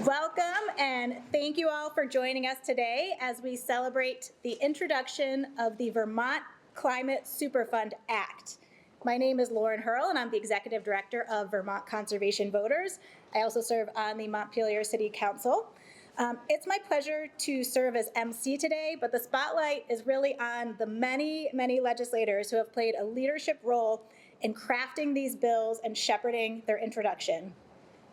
Welcome and thank you all for joining us today as we celebrate the introduction of the Vermont Climate Superfund Act. My name is Lauren Hurl and I'm the Executive Director of Vermont Conservation Voters. I also serve on the Montpelier City Council. It's my pleasure to serve as MC today, but the spotlight is really on the many legislators who have played a leadership role in crafting these bills and shepherding their introduction.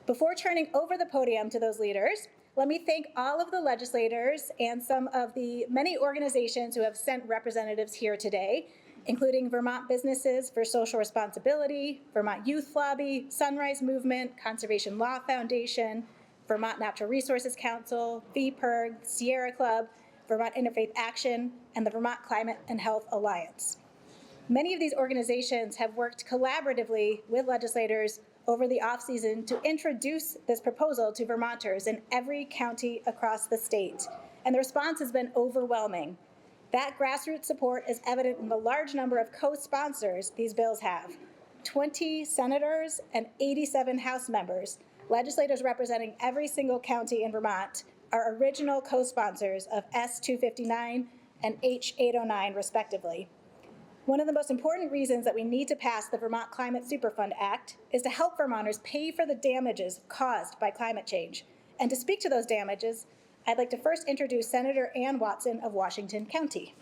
Before turning over the podium to those leaders, let me thank all of the legislators and some of the many organizations who have sent representatives here today, including Vermont Businesses for Social Responsibility, Vermont Youth Lobby, Sunrise Movement, Conservation Law Foundation, Vermont Natural Resources Council, VPIRG, Sierra Club, Vermont Interfaith Action, and the Vermont Climate and Health Alliance. Many of these organizations have worked collaboratively with legislators over the off-season to introduce this proposal to Vermonters in every county across the state, and the response has been overwhelming. That grassroots support is evident in the large number of co-sponsors these bills have. 20 senators and 87 House members, legislators representing every single county in Vermont, are original co-sponsors of S-259 and H-809, respectively. One of the most important reasons that we need to pass the Vermont Climate Superfund Act is to help Vermonters pay for the damages caused by climate change. And to speak to those damages, I'd like to first introduce Senator Ann Watson of Washington County.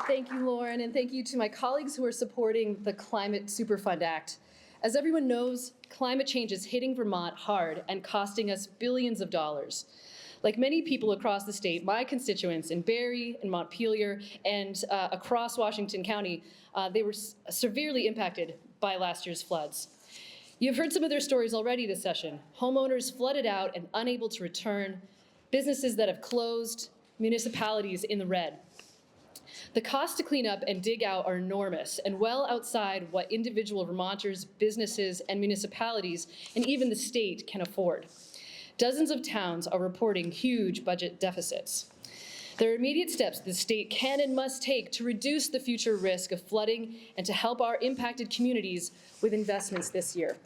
Thank you, Lauren, and thank you to my colleagues who are supporting the Climate Superfund Act. As everyone knows, climate change is hitting Vermont hard and costing us billions of dollars. Like many people across the state, my constituents in Barre and Montpelier and across Washington County, they were severely impacted by last year's floods. You've heard some of their stories already this session. Homeowners flooded out and unable to return, businesses that have closed, municipalities in the red. The costs to clean up and dig out are enormous and well outside what individual Vermonters, businesses, and municipalities, and even the state can afford. Dozens of towns are reporting huge budget deficits. There are immediate steps the state can and must take to reduce the future risk of flooding and to help our impacted communities with investments this year.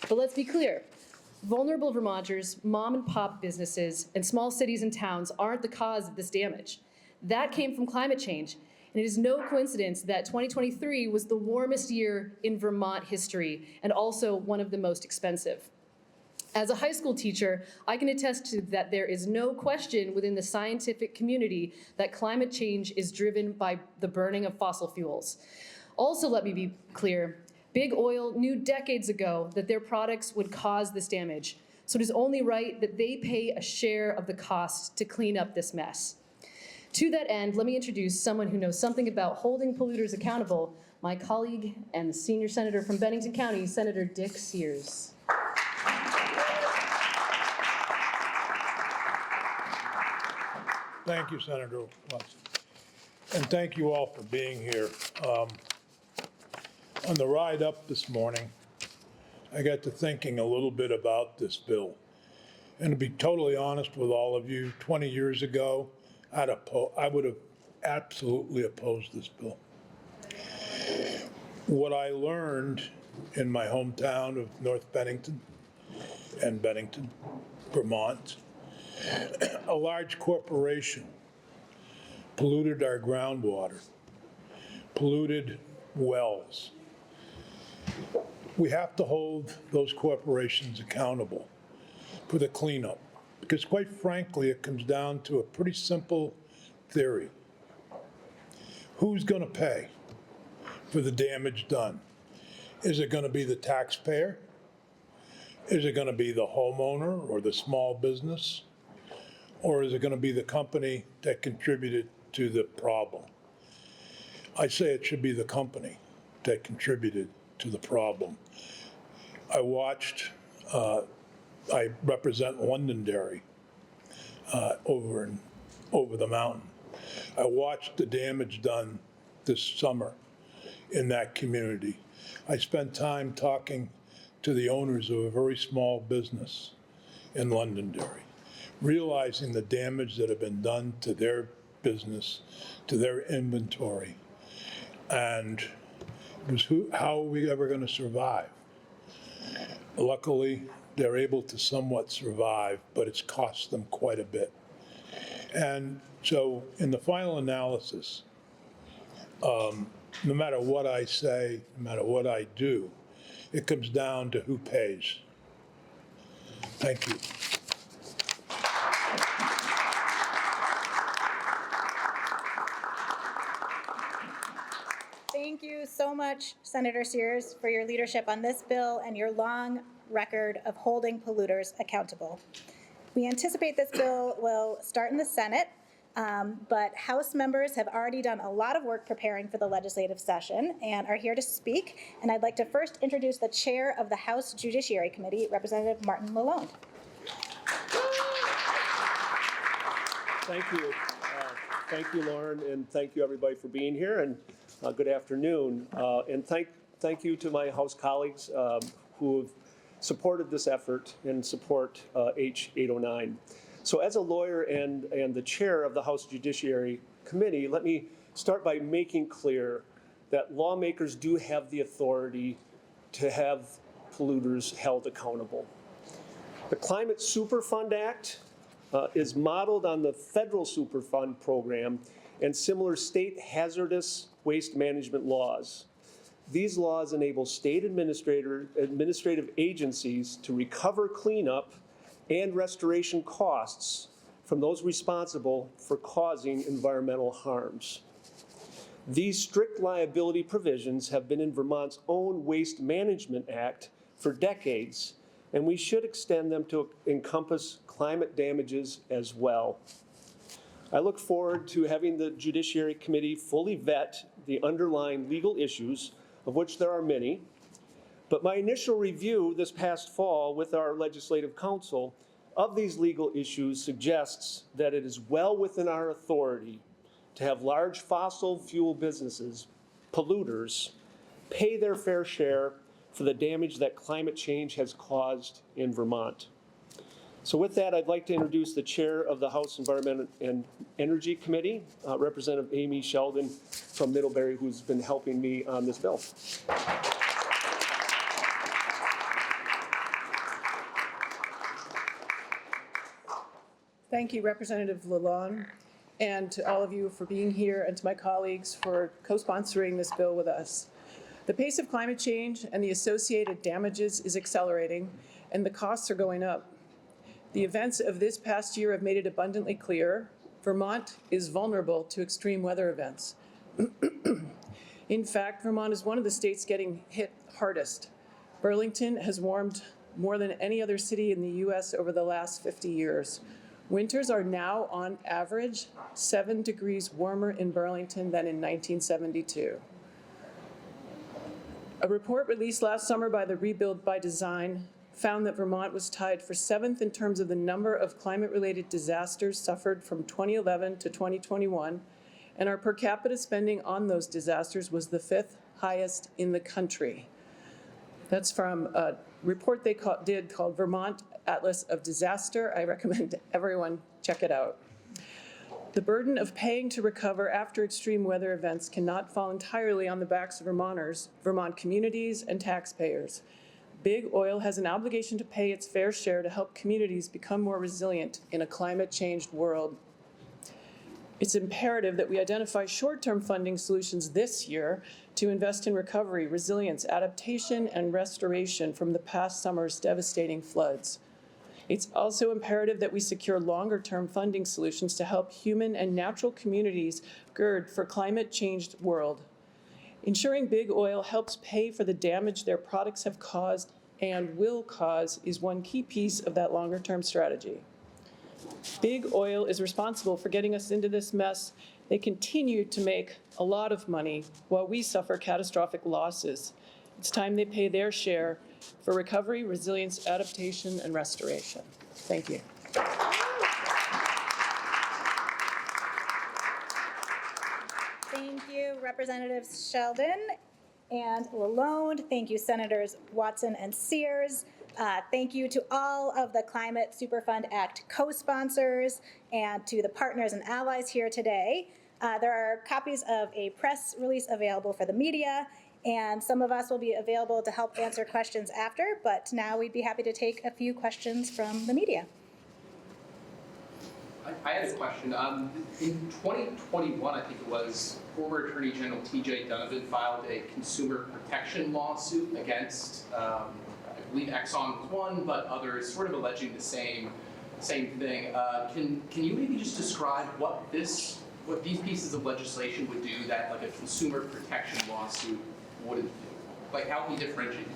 But let's be clear, vulnerable Vermonters, mom and pop businesses, and small cities and towns aren't the cause of this damage. That came from climate change, and it is no coincidence that 2023 was the warmest year in Vermont history and also one of the most expensive. As a high school teacher, I can attest to that there is no question within the scientific community that climate change is driven by the burning of fossil fuels. Also, let me be clear, Big Oil knew decades ago that their products would cause this damage, so it is only right that they pay a share of the cost to clean up this mess. To that end, let me introduce someone who knows something about holding polluters accountable, my colleague and the senior senator from Bennington County, Senator Dick Sears. Thank you, Senator Watson. And thank you all for being here. On the ride up this morning, I got to thinking a little bit about this bill. And to be totally honest with all of you, 20 years ago, I would have absolutely opposed this bill. What I learned in my hometown of North Bennington and Bennington, Vermont, a large corporation polluted our groundwater, polluted wells. We have to hold those corporations accountable for the cleanup, because quite frankly, it comes down to a pretty simple theory. Who's going to pay for the damage done? Is it going to be the taxpayer? Is it going to be the homeowner or the small business? Or is it going to be the company that contributed to the problem? I say it should be the company that contributed to the problem. I represent Londonderry over the mountain. I watched the damage done this summer in that community. I spent time talking to the owners of a very small business in Londonderry, realizing the damage that had been done to their business, to their inventory. And was how are we ever going to survive? Luckily, they're able to somewhat survive, but it's cost them quite a bit. And so in the final analysis, no matter what I say, no matter what I do, it comes down to who pays. Thank you. Thank you so much, Senator Sears, for your leadership on this bill and your long record of holding polluters accountable. We anticipate this bill will start in the Senate, but House members have already done a lot of work preparing for the legislative session and are here to speak. And I'd like to first introduce the chair of the House Judiciary Committee, Representative Martin Lalonde. Thank you. Thank you, Lauren, and thank you, everybody, for being here, and good afternoon. And thank you to my House colleagues who have supported this effort and support H809. So as a lawyer and the chair of the House Judiciary Committee, let me start by making clear that lawmakers do have the authority to have polluters held accountable. The Climate Superfund Act is modeled on the federal Superfund program and similar state hazardous waste management laws. These laws enable state administrative agencies to recover cleanup and restoration costs from those responsible for causing environmental harms. These strict liability provisions have been in Vermont's own Waste Management Act for decades, and we should extend them to encompass climate damages as well. I look forward to having the Judiciary Committee fully vet the underlying legal issues, of which there are many. But my initial review this past fall with our legislative counsel of these legal issues suggests that it is well within our authority to have large fossil fuel businesses, polluters, pay their fair share for the damage that climate change has caused in Vermont. So with that, I'd like to introduce the chair of the House Environment and Energy Committee, Representative Amy Sheldon from Middlebury, who's been helping me on this bill. Thank you, Representative Lalonde, and to all of you for being here, and to my colleagues for co-sponsoring this bill with us. The pace of climate change and the associated damages is accelerating, and the costs are going up. The events of this past year have made it abundantly clear Vermont is vulnerable to extreme weather events. In fact, Vermont is one of the states getting hit hardest. Burlington has warmed more than any other city in the U.S. over the last 50 years. Winters are now, on average, 7 degrees warmer in Burlington than in 1972. A report released last summer by the Rebuild by Design found that Vermont was tied for 7th in terms of the number of climate-related disasters suffered from 2011 to 2021, and our per capita spending on those disasters was the 5th highest in the country. That's from a report they did called Vermont Atlas of Disaster. I recommend everyone check it out. The burden of paying to recover after extreme weather events cannot fall entirely on the backs of Vermonters, Vermont communities, and taxpayers. Big Oil has an obligation to pay its fair share to help communities become more resilient in a climate-changed world. It's imperative that we identify short-term funding solutions this year to invest in recovery, resilience, adaptation, and restoration from the past summer's devastating floods. It's also imperative that we secure longer-term funding solutions to help human and natural communities gird for climate-changed world. Ensuring Big Oil helps pay for the damage their products have caused and will cause is one key piece of that longer-term strategy. Big Oil is responsible for getting us into this mess. They continue to make a lot of money while we suffer catastrophic losses. It's time they pay their share for recovery, resilience, adaptation, and restoration. Thank you. Thank you, Representatives Sheldon and Lalonde. Thank you, Senators Watson and Sears. Thank you to all of the Climate Superfund Act co-sponsors and to the partners and allies here today. There are copies of a press release available for the media, And some of us will be available to help answer questions after, but now we'd be happy to take a few questions from the media. I had a question. In 2021, I think it was, former Attorney General T.J. Donovan filed a consumer protection lawsuit against, I believe Exxon was one, but others sort of alleging the same thing. Can you maybe just describe what these pieces of legislation would do that like a consumer protection lawsuit wouldn't do? Like how can you differentiate?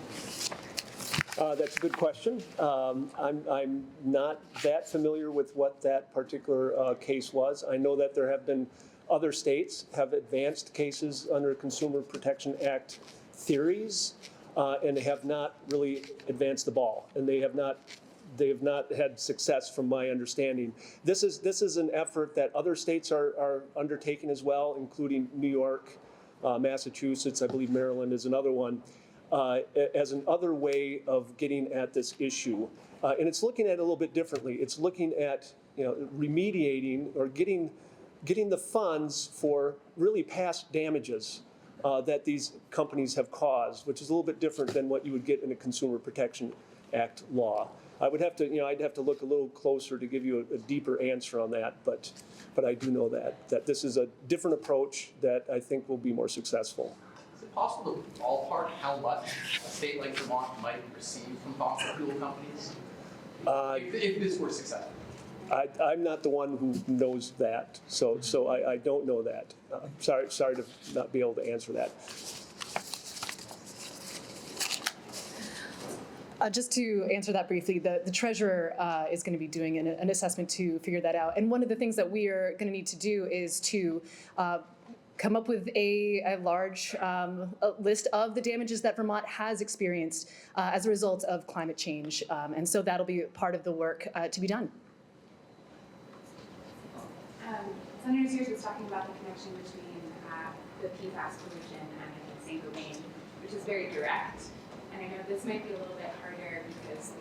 That's a good question. I'm not that familiar with what that particular case was. I know that there have been other states have advanced cases under Consumer Protection Act theories and have not really advanced the ball, and they have not had success from my understanding. This is an effort that other states are undertaking as well, including New York, Massachusetts, I believe Maryland is another one. As another way of getting at this issue. And it's looking at it a little bit differently. It's looking at, remediating or getting the funds for really past damages that these companies have caused, which is a little bit different than what you would get in a Consumer Protection Act law. I would have to, I'd have to look a little closer to give you a deeper answer on that, but I do know that this is a different approach that I think will be more successful. Is it possible to ballpark how much a state like Vermont might receive from fossil fuel companies if this were successful? I'm not the one who knows that, so I don't know that. Sorry to not be able to answer that. Just to answer that briefly, the treasurer is going to be doing an assessment to figure that out. And one of the things that we are going to need to do is to come up with a large list of the damages that Vermont has experienced as a result of climate change. And so that'll be part of the work to be done. Senator Sears was talking about the connection between the PFAS pollution and Saint-Gobain, which is very direct. And I know this might be a little bit harder because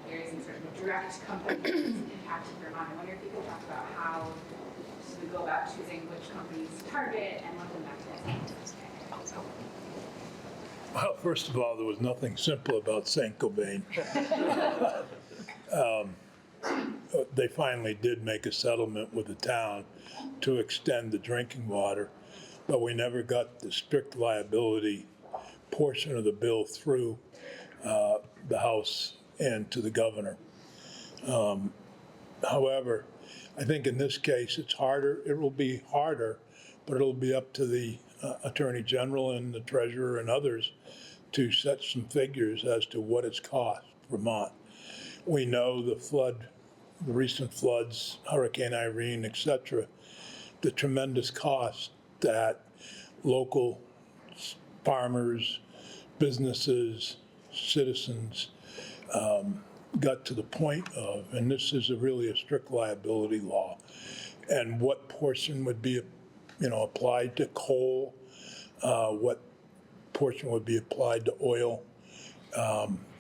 there isn't sort of a direct company that's impacted Vermont. I wonder if you could talk about how we go about choosing which companies to target and what the mechanism is. Well, first of all, there was nothing simple about Saint-Gobain. They finally did make a settlement with the town to extend the drinking water, but we never got the strict liability portion of the bill through the House and to the governor. However, I think in this case it's harder. It will be harder, but it'll be up to the Attorney General and the Treasurer and others to set some figures as to what it's cost Vermont. We know the recent floods, Hurricane Irene, et cetera, the tremendous cost that local farmers, businesses, citizens got to the point of, and this is really a strict liability law, and what portion would be, applied to coal, what portion would be applied to oil,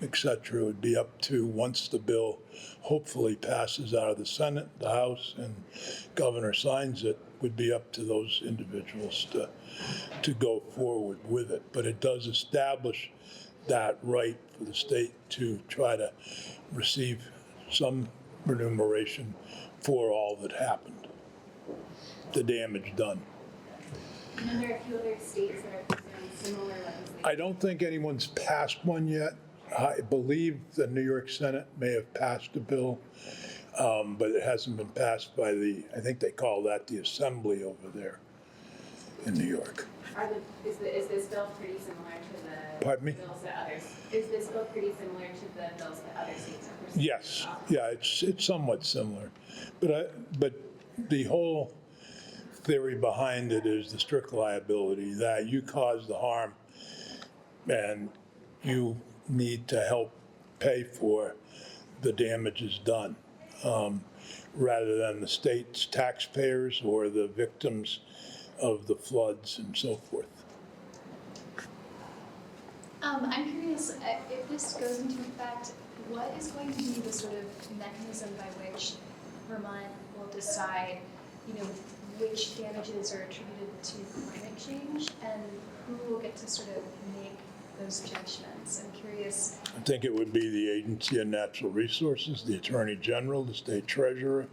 et cetera, would be up to, once the bill hopefully passes out of the Senate, the House, and governor signs it, would be up to those individuals to go forward with it. But it does establish that right for the state to try to receive some remuneration for all that happened, the damage done. And there are a few other states that are pursuing similar legislation. I don't think anyone's passed one yet. I believe the New York Senate may have passed a bill, but it hasn't been passed by I think they call that the Assembly over there in New York. Is this bill pretty similar to the Pardon me? bills that others? Is this bill pretty similar to the bills that other states are pursuing? Yes, yeah, it's somewhat similar, but the whole theory behind it is the strict liability, that you caused the harm and you need to help pay for the damages done, rather than the state's taxpayers or the victims of the floods and so forth. I'm curious, if this goes into effect, what is going to be the sort of mechanism by which Vermont will decide, which damages are attributed to climate change and who will get to sort of make those judgments? I'm curious. I think it would be the Agency of Natural Resources, the Attorney General, the State Treasurer,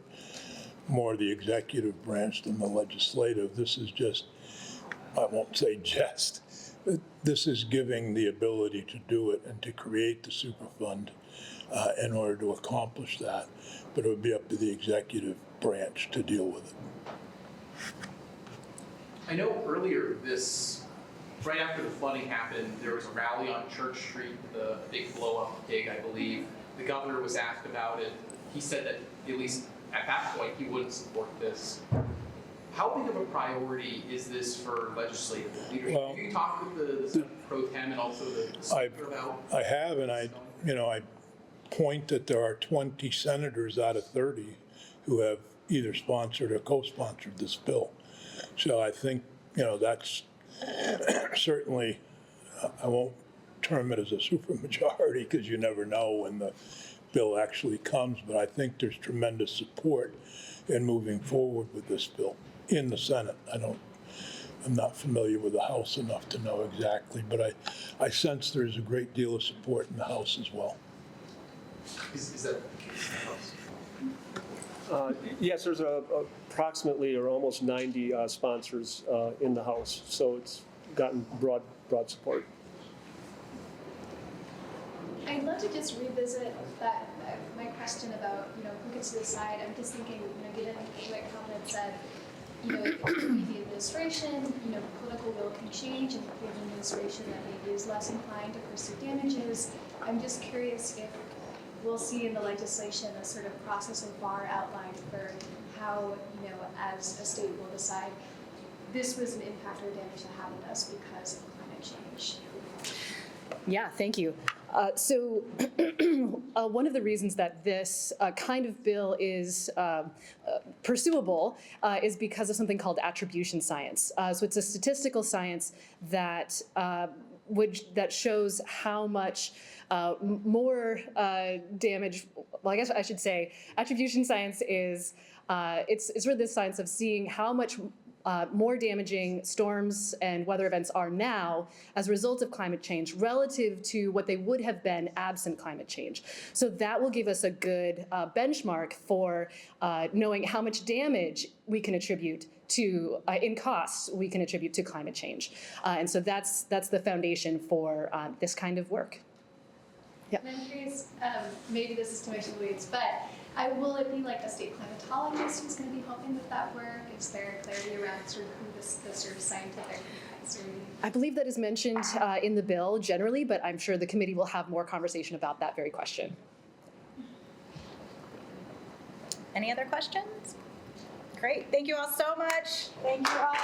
more the executive branch than the legislative. This is just, I won't say just, but this is giving the ability to do it and to create the Superfund in order to accomplish that. But it would be up to the executive branch to deal with it. I know earlier right after the flooding happened, there was a rally on Church Street, the big blow-up pig, I believe. The governor was asked about it. He said that, at least at that point, he wouldn't support this. How big of a priority is this for legislative leadership? Well, Have you talked with the Senate Pro Tem and also the Speaker about? I have, and I point that there are 20 senators out of 30 who have either sponsored or co-sponsored this bill. So I think, that's certainly, I won't term it as a supermajority because you never know when the bill actually comes, but I think there's tremendous support in moving forward with this bill in the Senate. I'm not familiar with the House enough to know exactly, but I sense there's a great deal of support in the House as well. Is that the case in the House? Yes, there's approximately or almost 90 sponsors in the House, so it's gotten broad support. I'd love to just revisit that, my question about, who gets to decide. I'm just thinking, given what Calvin had said, it could be the administration, political will can change, and if we have an administration that maybe is less inclined to pursue damages. I'm just curious if we'll see in the legislation a sort of process of bar outlined for how, as a state will decide this was an impact or damage that happened to us because of climate change. Yeah, thank you. So one of the reasons that this kind of bill is pursuable is because of something called attribution science. So it's a statistical science that that shows how much more damage. Well, I guess I should say attribution science is it's really the science of seeing how much more damaging storms and weather events are now as a result of climate change relative to what they would have been absent climate change. So that will give us a good benchmark for knowing how much damage we can attribute to, in costs, we can attribute to climate change. And so that's the foundation for this kind of work. Yep. And I'm curious, maybe this is too much of the weeds, but will it be like a state climatologist who's going to be helping with that work? Is there clarity around sort of who the sort of scientific advisory? I believe that is mentioned in the bill generally, but I'm sure the committee will have more conversation about that very question. Any other questions? Great. Thank you all so much. Thank you all.